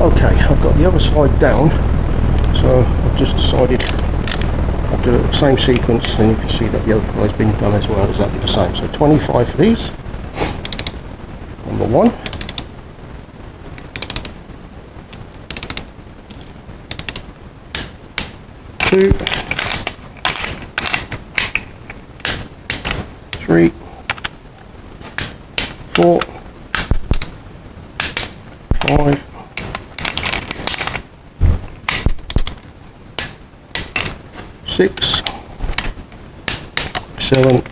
Okay, I've got the other side down, so I've just decided I'll do it the same sequence, and you can see that the other side's been done as well, exactly the same. So 25 for these. Number 1. 2, 3, 4, 5, 6, 7,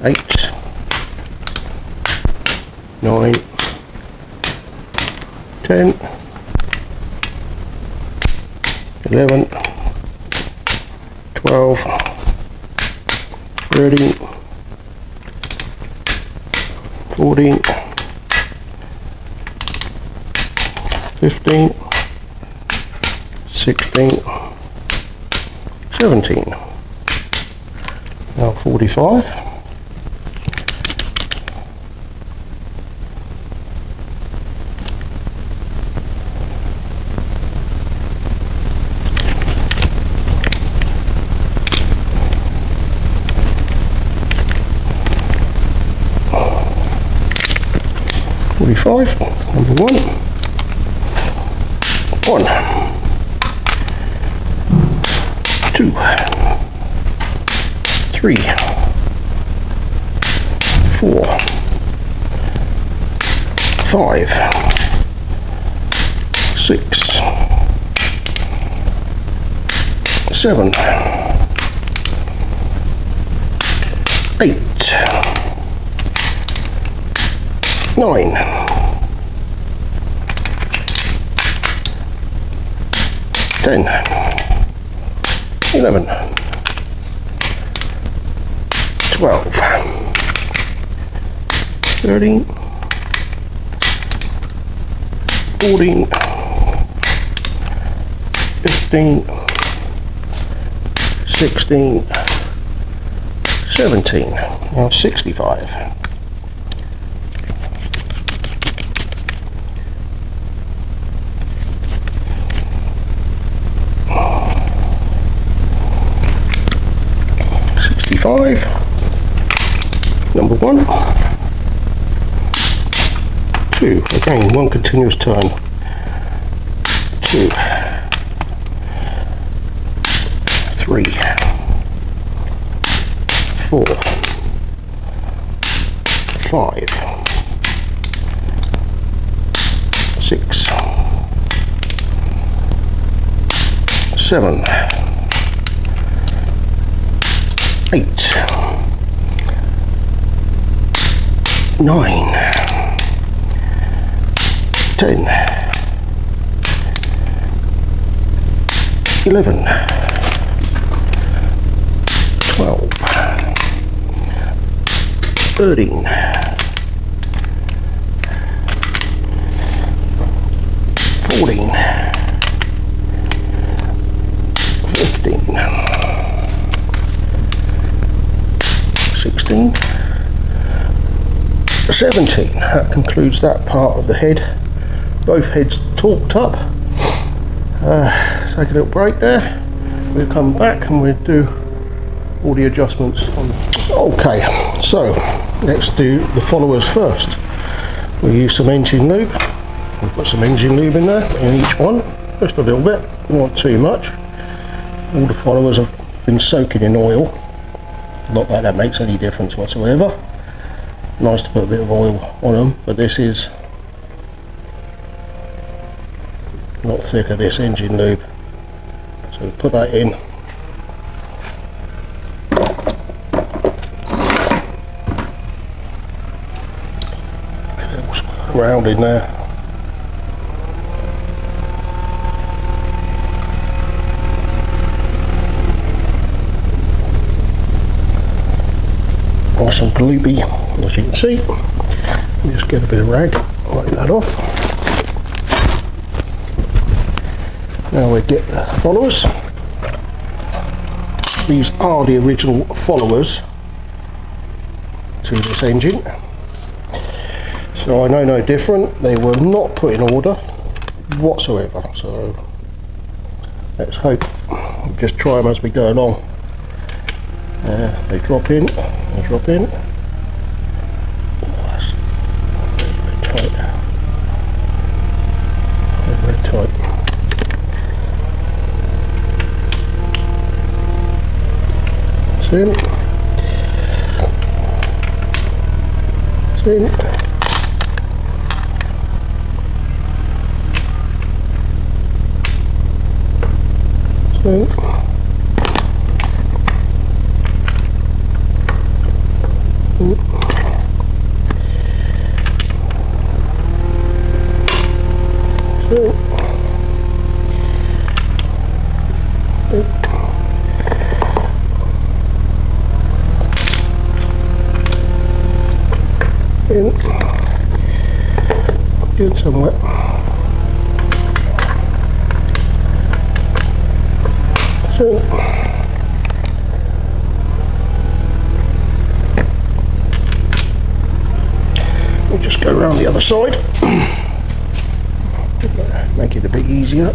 8, 9, 10, 11, 12, 13, 14, 15, 16, 17. Now 45. Number 1, 2, 3, 4, 5, 6, 7, 8, 9, 10, 11, 12, 13, 14, 15, 16, 17. Now 65. Number 1, 2, again 1 continuous turn, 2, 3, 4, 5, 6, 7, 8, 9, 10, 11, 12, 13, 14, 15, 16, 17. That concludes that part of the head. Both heads torqued up. Take a little break there. We'll come back and we'll do all the adjustments on. Okay, so let's do the followers first. We'll use some engine lube. We'll put some engine lube in there in each one, just a little bit, not too much. All the followers have been soaking in oil. Not that that makes any difference whatsoever. Nice to put a bit of oil on them, but this is a lot thicker, this engine lube. So we'll put that in. Let it all swirl around in there. Nice and gloopy, as you can see. Just get a bit of rag, wipe that off. Now we get the followers. These are the original followers to this engine. So So I know no different. They were not put in order whatsoever. So let's hope. We'll just try them as we go along. They drop in. They drop in. Oh, that's very tight. Very tight. It's in. It's in. It's in. Good somewhere. So we'll just go around the other side. Make it a bit easier.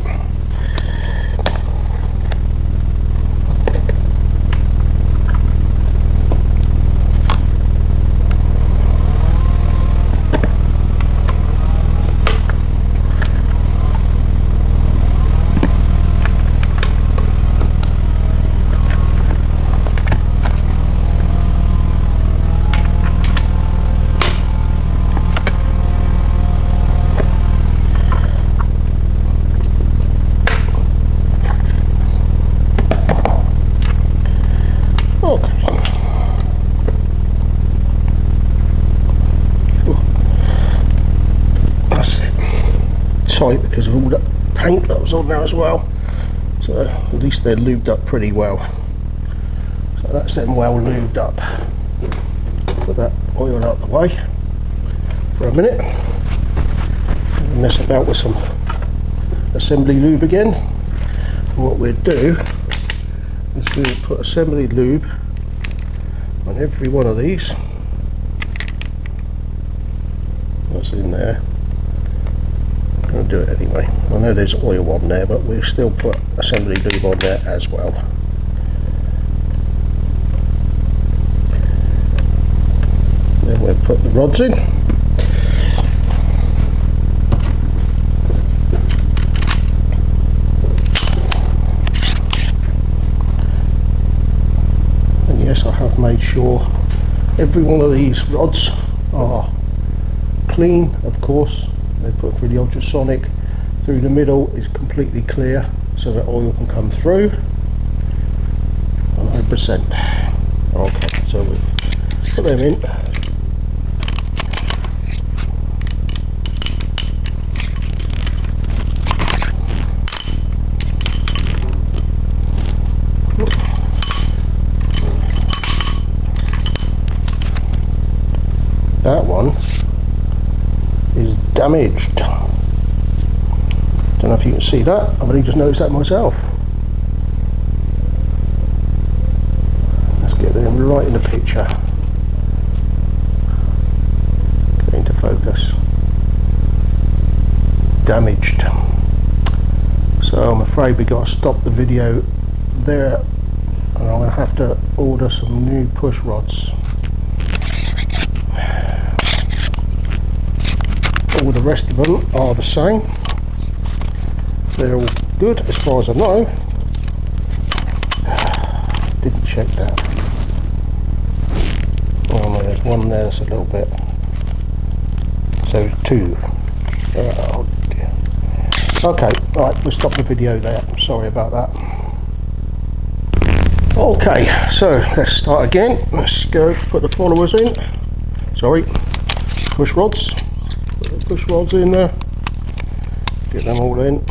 Tight because of all that paint that was on there as well, so at least they're lubed up pretty well. So that's them well lubed up. Put that oil out the way for a minute and mess about with some assembly lube again. And what we'll do is we'll put assembly lube on every one of these. That's in there. I'll do it anyway. I know there's oil on there, but we'll still put assembly lube on there as well. Then we'll put the rods in. And yes, I have made sure every one of these rods are clean, of course. They put through the ultrasonic, through the middle is completely clear so that oil can come through 100%. Okay, so we put them in. That one is damaged. Don't know if you can see that. I've only just noticed that myself. Let's get them right in the picture. Get into focus. Damaged. So I'm afraid we got to stop the video there, and I'm going to have to order some new push rods. All the rest of them are the same. They're all good as far as I know. Didn't check that. Oh no, there's one there that's a little bit. So two. Oh dear. Okay, right, we'll stop the video there. Sorry about that. Okay, so let's start again. Let's go put the followers in. Sorry, push rods. Put the push rods in there. Get them all in.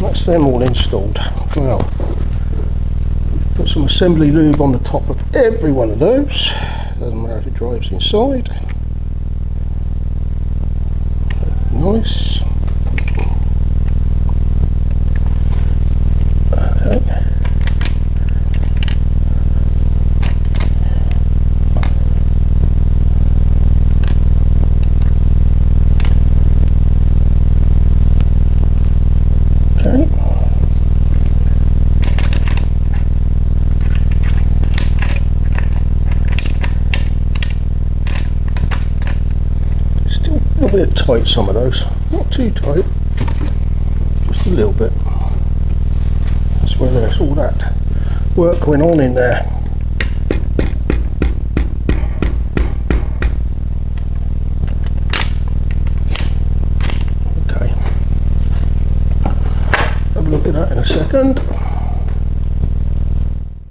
that's them all installed. Now, put some assembly lube on the top of every one of those. Doesn't matter if it drives inside. Nice. Okay. A little bit tight, some of those, not too tight, just a little bit. That's where there's all that work went on in there. Okay, have a look at that in a second.